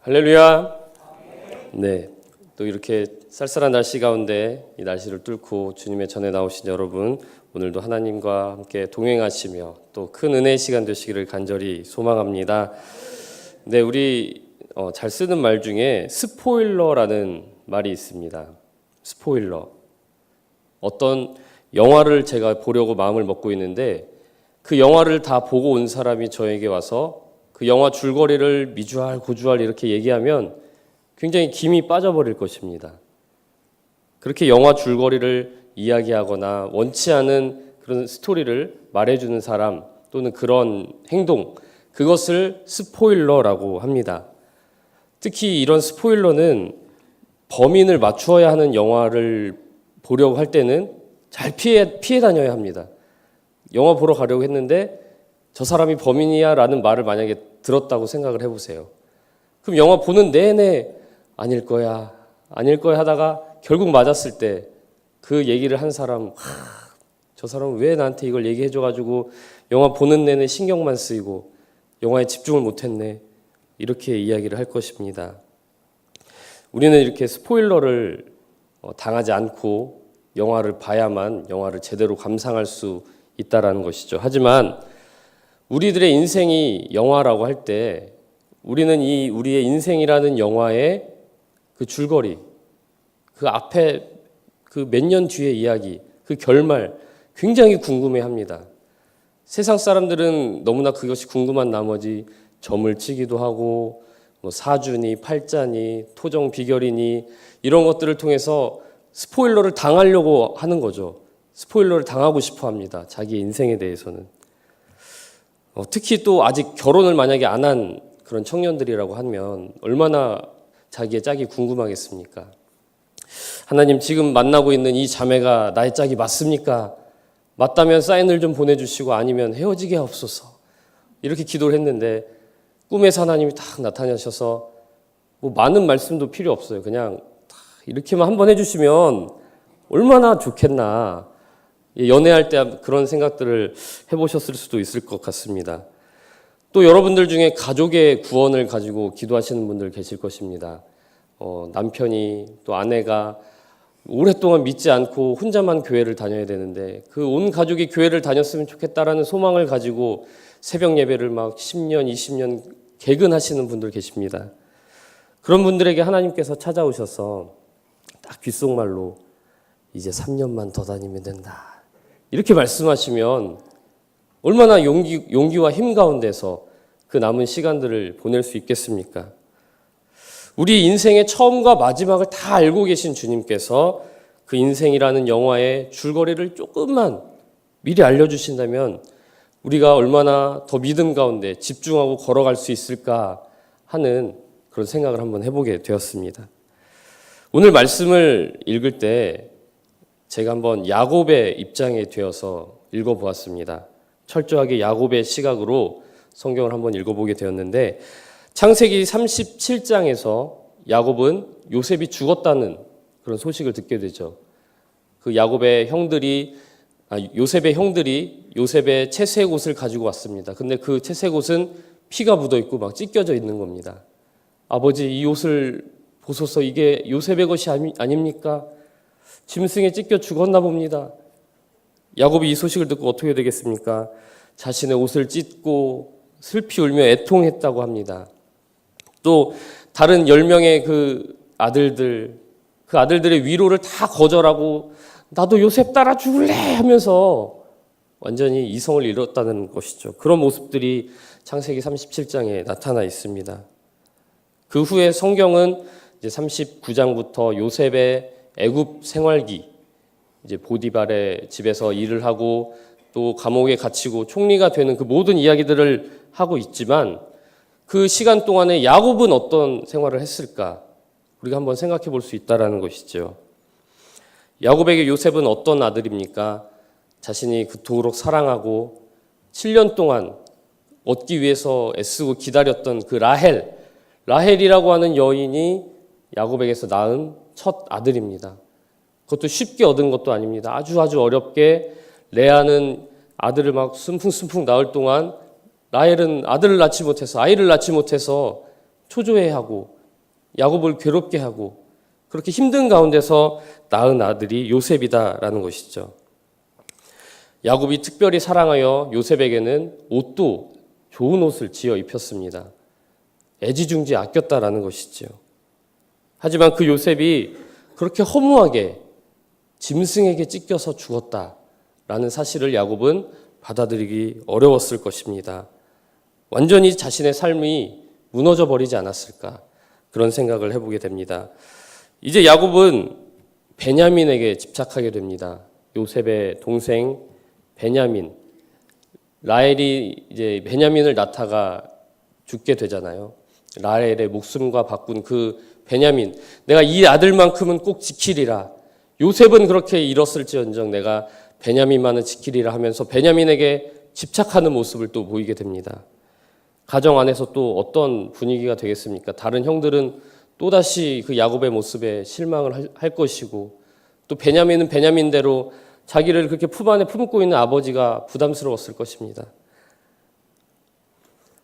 할렐루야. 네, 또 이렇게 쌀쌀한 날씨 가운데 이 날씨를 뚫고 주님의 전에 나오신 여러분, 오늘도 하나님과 함께 동행하시며 또 큰 은혜의 시간 되시기를 간절히 소망합니다. 네, 우리 잘 쓰는 말 중에 스포일러라는 말이 있습니다. 스포일러. 어떤 영화를 제가 보려고 마음을 먹고 있는데 그 영화를 다 보고 온 사람이 저에게 와서 그 영화 줄거리를 미주알 고주알 이렇게 얘기하면 굉장히 김이 빠져버릴 것입니다. 그렇게 영화 줄거리를 이야기하거나 원치 않은 그런 스토리를 말해주는 사람 또는 그런 행동, 그것을 스포일러라고 합니다. 특히 이런 스포일러는 범인을 맞추어야 하는 영화를 보려고 할 때는 잘 피해 다녀야 합니다. 영화 보러 가려고 했는데 저 사람이 범인이야 라는 말을 만약에 들었다고 생각을 해보세요. 그럼 영화 보는 내내 아닐 거야 하다가 결국 맞았을 때 그 얘기를 한 사람, 저 사람은 왜 나한테 이걸 얘기해줘가지고 영화 보는 내내 신경만 쓰이고 영화에 집중을 못했네, 이렇게 이야기를 할 것입니다. 우리는 이렇게 스포일러를 당하지 않고 영화를 봐야만 영화를 제대로 감상할 수 있다라는 것이죠. 하지만 우리들의 인생이 영화라고 할 때 우리는 이 우리의 인생이라는 영화의 그 줄거리, 그 앞에 그 몇 년 뒤의 이야기, 그 결말 굉장히 궁금해합니다. 세상 사람들은 너무나 그것이 궁금한 나머지 점을 치기도 하고 사주니 팔자니 토정 비결이니 이런 것들을 통해서 스포일러를 당하려고 하는 거죠. 스포일러를 당하고 싶어 합니다. 자기 인생에 대해서는. 특히 또 아직 결혼을 만약에 안 한 그런 청년들이라고 하면 얼마나 자기의 짝이 궁금하겠습니까? 하나님, 지금 만나고 있는 이 자매가 나의 짝이 맞습니까? 맞다면 사인을 좀 보내주시고 아니면 헤어지게 하옵소서. 이렇게 기도를 했는데 꿈에서 하나님이 딱 나타나셔서 뭐 많은 말씀도 필요 없어요. 그냥 이렇게만 한번 해주시면 얼마나 좋겠나. 연애할 때 그런 생각들을 해보셨을 수도 있을 것 같습니다. 또 여러분들 중에 가족의 구원을 가지고 기도하시는 분들 계실 것입니다. 남편이 또 아내가 오랫동안 믿지 않고 혼자만 교회를 다녀야 되는데 그 온 가족이 교회를 다녔으면 좋겠다라는 소망을 가지고 새벽 예배를 막 10년, 20년 개근하시는 분들 계십니다. 그런 분들에게 하나님께서 찾아오셔서 딱 귓속말로 이제 3년만 더 다니면 된다, 이렇게 말씀하시면 얼마나 용기와 힘 가운데서 그 남은 시간들을 보낼 수 있겠습니까? 우리 인생의 처음과 마지막을 다 알고 계신 주님께서 그 인생이라는 영화의 줄거리를 조금만 미리 알려주신다면 우리가 얼마나 더 믿음 가운데 집중하고 걸어갈 수 있을까 하는 그런 생각을 한번 해보게 되었습니다. 오늘 말씀을 읽을 때 제가 한번 야곱의 입장에 되어서 읽어보았습니다. 철저하게 야곱의 시각으로 성경을 한번 읽어보게 되었는데 창세기 37장에서 야곱은 요셉이 죽었다는 그런 소식을 듣게 되죠. 그 요셉의 형들이 요셉의 채색 옷을 가지고 왔습니다. 근데 그 채색 옷은 피가 묻어 있고 막 찢겨져 있는 겁니다. 아버지, 이 옷을 보소서, 이게 요셉의 것이 아닙니까? 짐승에 찢겨 죽었나 봅니다. 야곱이 이 소식을 듣고 어떻게 되겠습니까? 자신의 옷을 찢고 슬피 울며 애통했다고 합니다. 또 다른 10명의 그 아들들의 위로를 다 거절하고 나도 요셉 따라 죽을래 하면서 완전히 이성을 잃었다는 것이죠. 그런 모습들이 창세기 37장에 나타나 있습니다. 그 후에 성경은 이제 39장부터 요셉의 애굽 생활기, 이제 보디발의 집에서 일을 하고 또 감옥에 갇히고 총리가 되는 그 모든 이야기들을 하고 있지만 그 시간 동안에 야곱은 어떤 생활을 했을까? 우리가 한번 생각해 볼 수 있다라는 것이죠. 야곱에게 요셉은 어떤 아들입니까? 자신이 그토록 사랑하고 7년 동안 얻기 위해서 애쓰고 기다렸던 그 라헬이라고 하는 여인이 야곱에게서 낳은 첫 아들입니다. 그것도 쉽게 얻은 것도 아닙니다. 아주 어렵게 레아는 아들을 막 순풍순풍 낳을 동안 라헬은 아이를 낳지 못해서 초조해하고 야곱을 괴롭게 하고 그렇게 힘든 가운데서 낳은 아들이 요셉이다라는 것이죠. 야곱이 특별히 사랑하여 요셉에게는 옷도 좋은 옷을 지어 입혔습니다. 애지중지 아꼈다라는 것이죠. 하지만 그 요셉이 그렇게 허무하게 짐승에게 찢겨서 죽었다라는 사실을 야곱은 받아들이기 어려웠을 것입니다. 완전히 자신의 삶이 무너져 버리지 않았을까, 그런 생각을 해보게 됩니다. 이제 야곱은 베냐민에게 집착하게 됩니다. 요셉의 동생 베냐민, 라헬이 이제 베냐민을 낳다가 죽게 되잖아요. 라헬의 목숨과 바꾼 그 베냐민, 내가 이 아들만큼은 꼭 지키리라. 요셉은 그렇게 잃었을지언정 내가 베냐민만은 지키리라 하면서 베냐민에게 집착하는 모습을 또 보이게 됩니다. 가정 안에서 또 어떤 분위기가 되겠습니까? 다른 형들은 또다시 그 야곱의 모습에 실망을 할 것이고, 또 베냐민은 베냐민대로 자기를 그렇게 품 안에 품고 있는 아버지가 부담스러웠을 것입니다.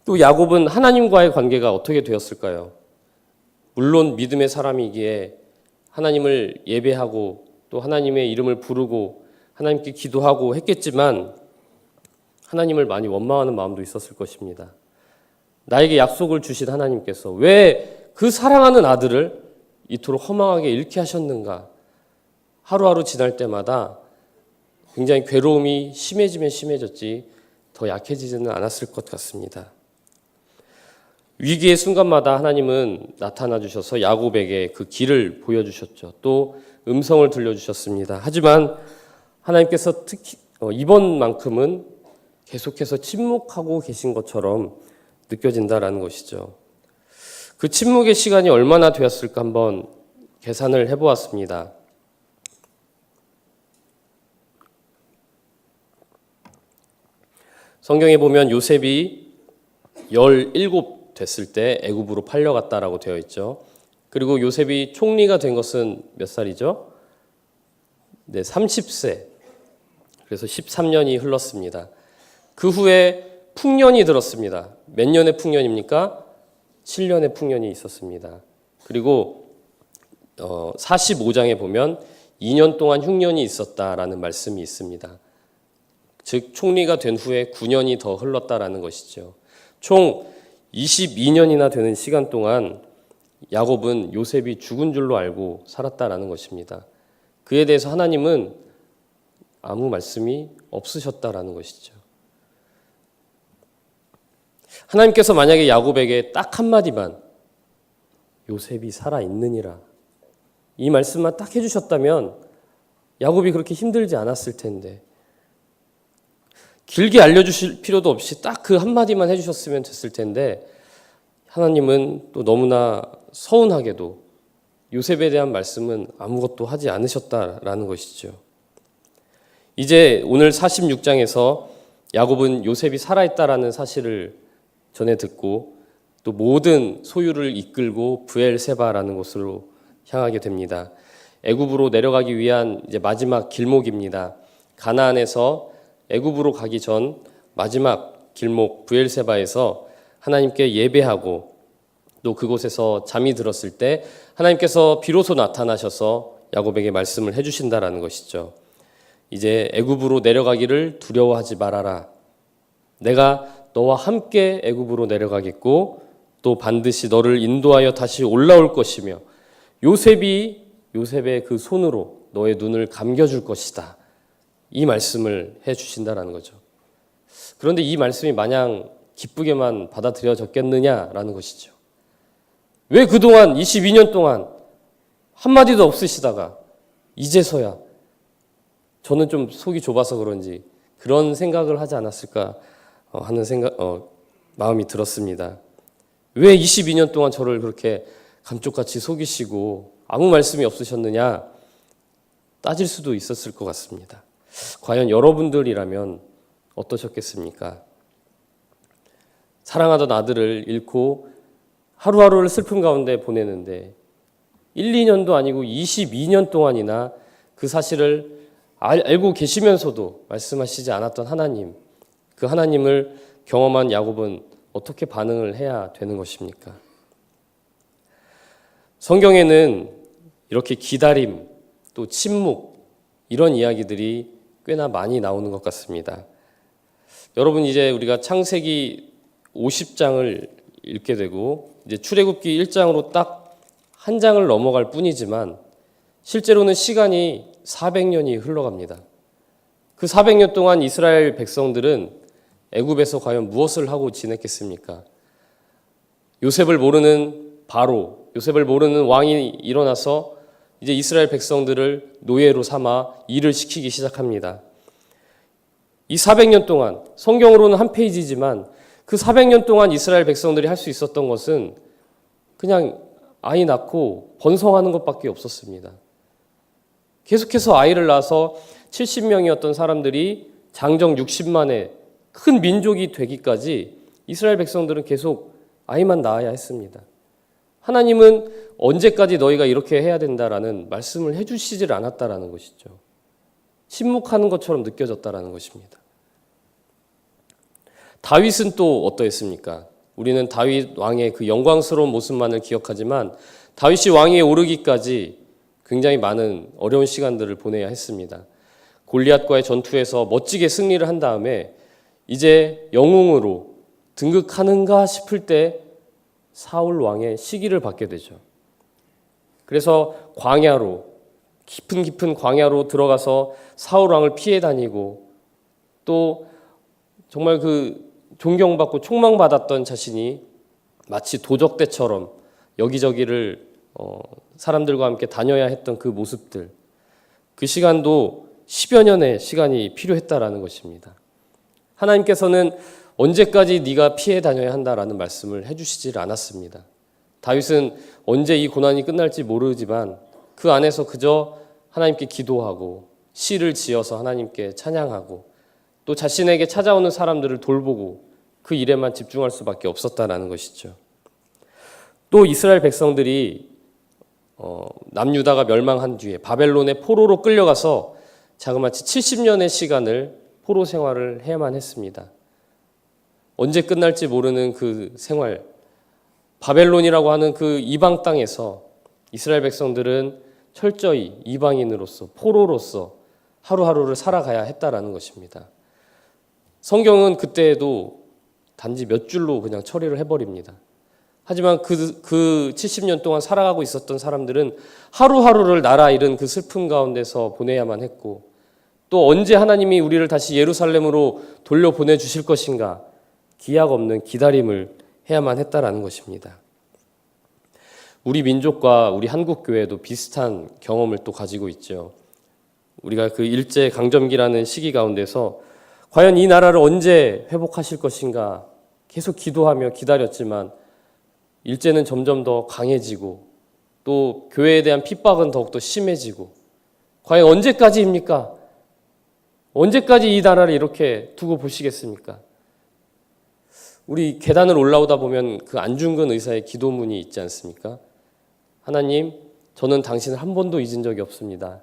또 야곱은 하나님과의 관계가 어떻게 되었을까요? 물론 믿음의 사람이기에 하나님을 예배하고 또 하나님의 이름을 부르고 하나님께 기도하고 했겠지만 하나님을 많이 원망하는 마음도 있었을 것입니다. 나에게 약속을 주신 하나님께서 왜 그 사랑하는 아들을 이토록 허망하게 잃게 하셨는가? 하루하루 지날 때마다 굉장히 괴로움이 심해지면 심해졌지 더 약해지지는 않았을 것 같습니다. 위기의 순간마다 하나님은 나타나 주셔서 야곱에게 그 길을 보여주셨죠. 또 음성을 들려주셨습니다. 하지만 하나님께서 특히 이번만큼은 계속해서 침묵하고 계신 것처럼 느껴진다라는 것이죠. 그 침묵의 시간이 얼마나 되었을까 한번 계산을 해보았습니다. 성경에 보면 요셉이 17 됐을 때 애굽으로 팔려갔다라고 되어 있죠. 그리고 요셉이 총리가 된 것은 몇 살이죠? 네, 30세. 그래서 13년이 흘렀습니다. 그 후에 풍년이 들었습니다. 몇 년의 풍년입니까? 7년의 풍년이 있었습니다. 그리고 45장에 보면 2년 동안 흉년이 있었다라는 말씀이 있습니다. 즉 총리가 된 후에 9년이 더 흘렀다라는 것이죠. 총 22년이나 되는 시간 동안 야곱은 요셉이 죽은 줄로 알고 살았다라는 것입니다. 그에 대해서 하나님은 아무 말씀이 없으셨다라는 것이죠. 하나님께서 만약에 야곱에게 딱 한마디만 요셉이 살아있느니라 이 말씀만 딱 해주셨다면 야곱이 그렇게 힘들지 않았을 텐데, 길게 알려주실 필요도 없이 딱 그 한마디만 해주셨으면 됐을 텐데 하나님은 또 너무나 서운하게도 요셉에 대한 말씀은 아무것도 하지 않으셨다라는 것이죠. 이제 오늘 46장에서 야곱은 요셉이 살아있다라는 사실을 전해 듣고 또 모든 소유를 이끌고 브엘세바라는 곳으로 향하게 됩니다. 애굽으로 내려가기 위한 이제 마지막 길목입니다. 가나안에서 애굽으로 가기 전 마지막 길목 브엘세바에서 하나님께 예배하고 또 그곳에서 잠이 들었을 때 하나님께서 비로소 나타나셔서 야곱에게 말씀을 해주신다라는 것이죠. 이제 애굽으로 내려가기를 두려워하지 말아라. 내가 너와 함께 애굽으로 내려가겠고 또 반드시 너를 인도하여 다시 올라올 것이며 요셉의 그 손으로 너의 눈을 감겨줄 것이다. 이 말씀을 해주신다라는 거죠. 그런데 이 말씀이 마냥 기쁘게만 받아들여졌겠느냐라는 것이죠. 왜 그동안 22년 동안 한마디도 없으시다가 이제서야, 저는 좀 속이 좁아서 그런지 그런 생각을 하지 않았을까 하는 마음이 들었습니다. 왜 22년 동안 저를 그렇게 감쪽같이 속이시고 아무 말씀이 없으셨느냐 따질 수도 있었을 것 같습니다. 과연 여러분들이라면 어떠셨겠습니까? 사랑하던 아들을 잃고 하루하루를 슬픔 가운데 보내는데 1, 2년도 아니고 22년 동안이나 그 사실을 알고 계시면서도 말씀하시지 않았던 하나님, 그 하나님을 경험한 야곱은 어떻게 반응을 해야 되는 것입니까? 성경에는 이렇게 기다림, 또 침묵, 이런 이야기들이 꽤나 많이 나오는 것 같습니다. 여러분, 이제 우리가 창세기 50장을 읽게 되고 이제 출애굽기 1장으로 딱 한 장을 넘어갈 뿐이지만 실제로는 시간이 400년이 흘러갑니다. 그 400년 동안 이스라엘 백성들은 애굽에서 과연 무엇을 하고 지냈겠습니까? 요셉을 모르는 바로, 요셉을 모르는 왕이 일어나서 이제 이스라엘 백성들을 노예로 삼아 일을 시키기 시작합니다. 이 400년 동안, 성경으로는 한 페이지지만 그 400년 동안 이스라엘 백성들이 할 수 있었던 것은 그냥 아이 낳고 번성하는 것밖에 없었습니다. 계속해서 아이를 낳아서 70명이었던 사람들이 장정 60만의 큰 민족이 되기까지 이스라엘 백성들은 계속 아이만 낳아야 했습니다. 하나님은 언제까지 너희가 이렇게 해야 된다라는 말씀을 해주시질 않았다라는 것이죠. 침묵하는 것처럼 느껴졌다라는 것입니다. 다윗은 또 어떠했습니까? 우리는 다윗 왕의 그 영광스러운 모습만을 기억하지만 다윗이 왕위에 오르기까지 굉장히 많은 어려운 시간들을 보내야 했습니다. 골리앗과의 전투에서 멋지게 승리를 한 다음에 이제 영웅으로 등극하는가 싶을 때 사울 왕의 시기를 받게 되죠. 그래서 광야로, 깊은 광야로 들어가서 사울 왕을 피해 다니고 또 정말 그 존경받고 총망받았던 자신이 마치 도적대처럼 여기저기를 사람들과 함께 다녀야 했던 그 모습들, 그 시간도 10여 년의 시간이 필요했다라는 것입니다. 하나님께서는 언제까지 네가 피해 다녀야 한다라는 말씀을 해주시질 않았습니다. 다윗은 언제 이 고난이 끝날지 모르지만 그 안에서 그저 하나님께 기도하고 시를 지어서 하나님께 찬양하고 또 자신에게 찾아오는 사람들을 돌보고 그 일에만 집중할 수밖에 없었다라는 것이죠. 또 이스라엘 백성들이 남유다가 멸망한 뒤에 바벨론의 포로로 끌려가서 자그마치 70년의 시간을 포로 생활을 해야만 했습니다. 언제 끝날지 모르는 그 생활, 바벨론이라고 하는 그 이방 땅에서 이스라엘 백성들은 철저히 이방인으로서, 포로로서 하루하루를 살아가야 했다라는 것입니다. 성경은 그때에도 단지 몇 줄로 그냥 처리를 해버립니다. 하지만 그 70년 동안 살아가고 있었던 사람들은 하루하루를 나라 잃은 그 슬픔 가운데서 보내야만 했고 또 언제 하나님이 우리를 다시 예루살렘으로 돌려보내 주실 것인가 기약 없는 기다림을 해야만 했다라는 것입니다. 우리 민족과 우리 한국교회도 비슷한 경험을 또 가지고 있죠. 우리가 그 일제 강점기라는 시기 가운데서 과연 이 나라를 언제 회복하실 것인가 계속 기도하며 기다렸지만 일제는 점점 더 강해지고 또 교회에 대한 핍박은 더욱더 심해지고 과연 언제까지입니까? 언제까지 이 나라를 이렇게 두고 보시겠습니까? 우리 계단을 올라오다 보면 그 안중근 의사의 기도문이 있지 않습니까? 하나님, 저는 당신을 한 번도 잊은 적이 없습니다.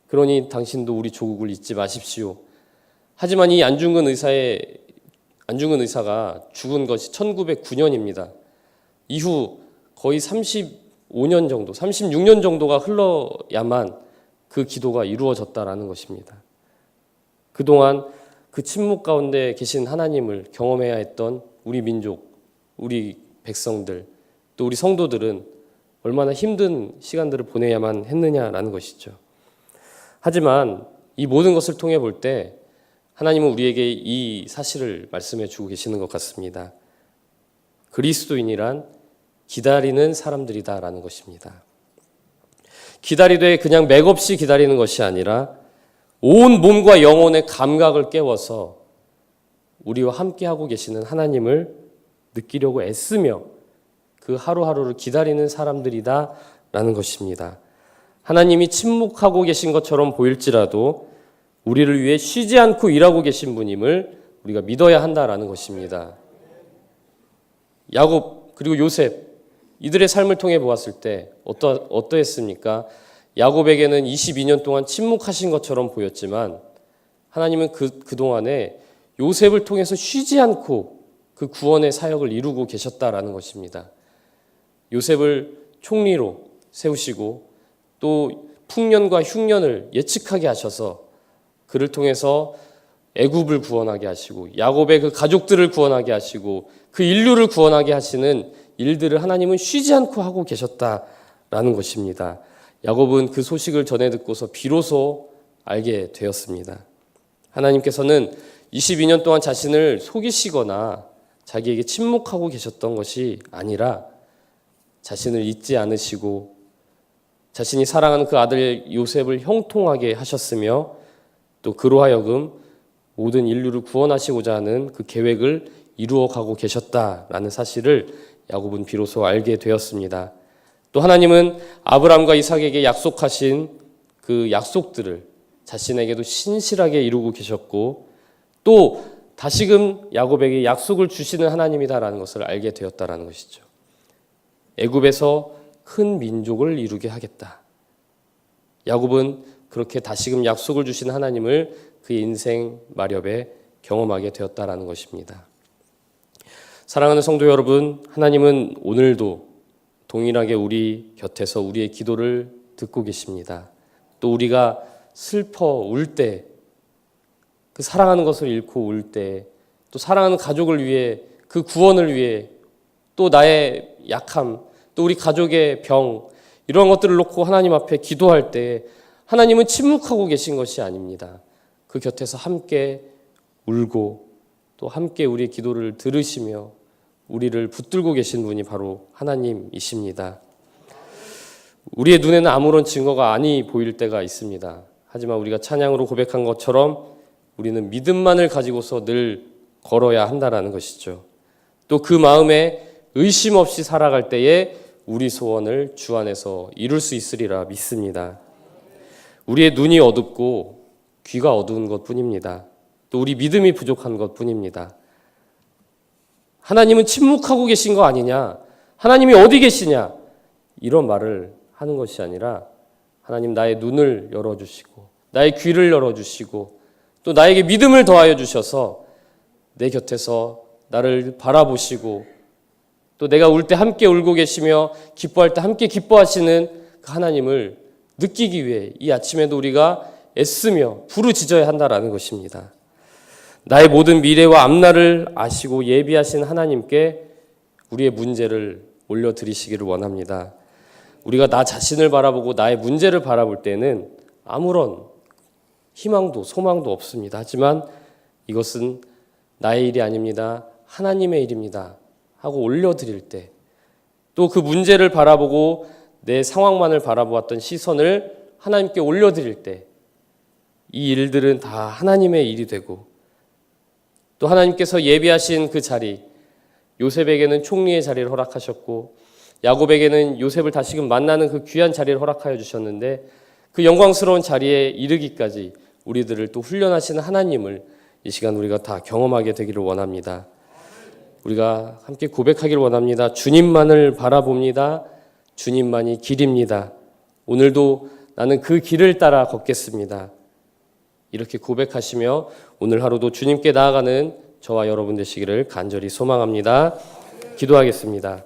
그러니 당신도 우리 조국을 잊지 마십시오. 하지만 이 안중근 의사가 죽은 것이 1909년입니다. 이후 거의 35년 정도, 36년 정도가 흘러야만 그 기도가 이루어졌다라는 것입니다. 그동안 그 침묵 가운데 계신 하나님을 경험해야 했던 우리 민족, 우리 백성들, 또 우리 성도들은 얼마나 힘든 시간들을 보내야만 했느냐라는 것이죠. 하지만 이 모든 것을 통해 볼 때 하나님은 우리에게 이 사실을 말씀해 주고 계시는 것 같습니다. 그리스도인이란 기다리는 사람들이다라는 것입니다. 기다리되 그냥 맥없이 기다리는 것이 아니라 온 몸과 영혼의 감각을 깨워서 우리와 함께하고 계시는 하나님을 느끼려고 애쓰며 그 하루하루를 기다리는 사람들이다라는 것입니다. 하나님이 침묵하고 계신 것처럼 보일지라도 우리를 위해 쉬지 않고 일하고 계신 분임을 우리가 믿어야 한다라는 것입니다. 야곱 그리고 요셉 이들의 삶을 통해 보았을 때 어떠했습니까? 야곱에게는 22년 동안 침묵하신 것처럼 보였지만 하나님은 그동안에 요셉을 통해서 쉬지 않고 그 구원의 사역을 이루고 계셨다라는 것입니다. 요셉을 총리로 세우시고 또 풍년과 흉년을 예측하게 하셔서 그를 통해서 애굽을 구원하게 하시고 야곱의 그 가족들을 구원하게 하시고 그 인류를 구원하게 하시는 일들을 하나님은 쉬지 않고 하고 계셨다라는 것입니다. 야곱은 그 소식을 전해 듣고서 비로소 알게 되었습니다. 하나님께서는 22년 동안 자신을 속이시거나 자기에게 침묵하고 계셨던 것이 아니라 자신을 잊지 않으시고 자신이 사랑하는 그 아들 요셉을 형통하게 하셨으며 또 그로 하여금 모든 인류를 구원하시고자 하는 그 계획을 이루어가고 계셨다라는 사실을 야곱은 비로소 알게 되었습니다. 또 하나님은 아브라함과 이삭에게 약속하신 그 약속들을 자신에게도 신실하게 이루고 계셨고 또 다시금 야곱에게 약속을 주시는 하나님이다라는 것을 알게 되었다라는 것이죠. 애굽에서 큰 민족을 이루게 하겠다. 야곱은 그렇게 다시금 약속을 주신 하나님을 그의 인생 마렵에 경험하게 되었다라는 것입니다. 사랑하는 성도 여러분, 하나님은 오늘도 동일하게 우리 곁에서 우리의 기도를 듣고 계십니다. 또 우리가 슬퍼 울 때, 그 사랑하는 것을 잃고 울 때, 또 사랑하는 가족을 위해 그 구원을 위해 또 나의 약함, 또 우리 가족의 병 이런 것들을 놓고 하나님 앞에 기도할 때 하나님은 침묵하고 계신 것이 아닙니다. 그 곁에서 함께 울고 또 함께 우리의 기도를 들으시며 우리를 붙들고 계신 분이 바로 하나님이십니다. 우리의 눈에는 아무런 증거가 아니 보일 때가 있습니다. 하지만 우리가 찬양으로 고백한 것처럼 우리는 믿음만을 가지고서 늘 걸어야 한다라는 것이죠. 또 그 마음에 의심 없이 살아갈 때에 우리 소원을 주 안에서 이룰 수 있으리라 믿습니다. 우리의 눈이 어둡고 귀가 어두운 것뿐입니다. 또 우리 믿음이 부족한 것뿐입니다. 하나님은 침묵하고 계신 거 아니냐? 하나님이 어디 계시냐? 이런 말을 하는 것이 아니라 하나님 나의 눈을 열어주시고 나의 귀를 열어주시고 또 나에게 믿음을 더하여 주셔서 내 곁에서 나를 바라보시고 또 내가 울 때 함께 울고 계시며 기뻐할 때 함께 기뻐하시는 그 하나님을 느끼기 위해 이 아침에도 우리가 애쓰며 부르짖어야 한다라는 것입니다. 나의 모든 미래와 앞날을 아시고 예비하신 하나님께 우리의 문제를 올려드리시기를 원합니다. 우리가 나 자신을 바라보고 나의 문제를 바라볼 때는 아무런 희망도 소망도 없습니다. 하지만 이것은 나의 일이 아닙니다. 하나님의 일입니다. 하고 올려드릴 때 또 그 문제를 바라보고 내 상황만을 바라보았던 시선을 하나님께 올려드릴 때 이 일들은 다 하나님의 일이 되고 또 하나님께서 예비하신 그 자리, 요셉에게는 총리의 자리를 허락하셨고 야곱에게는 요셉을 다시금 만나는 그 귀한 자리를 허락하여 주셨는데 그 영광스러운 자리에 이르기까지 우리들을 또 훈련하시는 하나님을 이 시간 우리가 다 경험하게 되기를 원합니다. 우리가 함께 고백하기를 원합니다. 주님만을 바라봅니다. 주님만이 길입니다. 오늘도 나는 그 길을 따라 걷겠습니다. 이렇게 고백하시며 오늘 하루도 주님께 나아가는 저와 여러분 되시기를 간절히 소망합니다. 기도하겠습니다.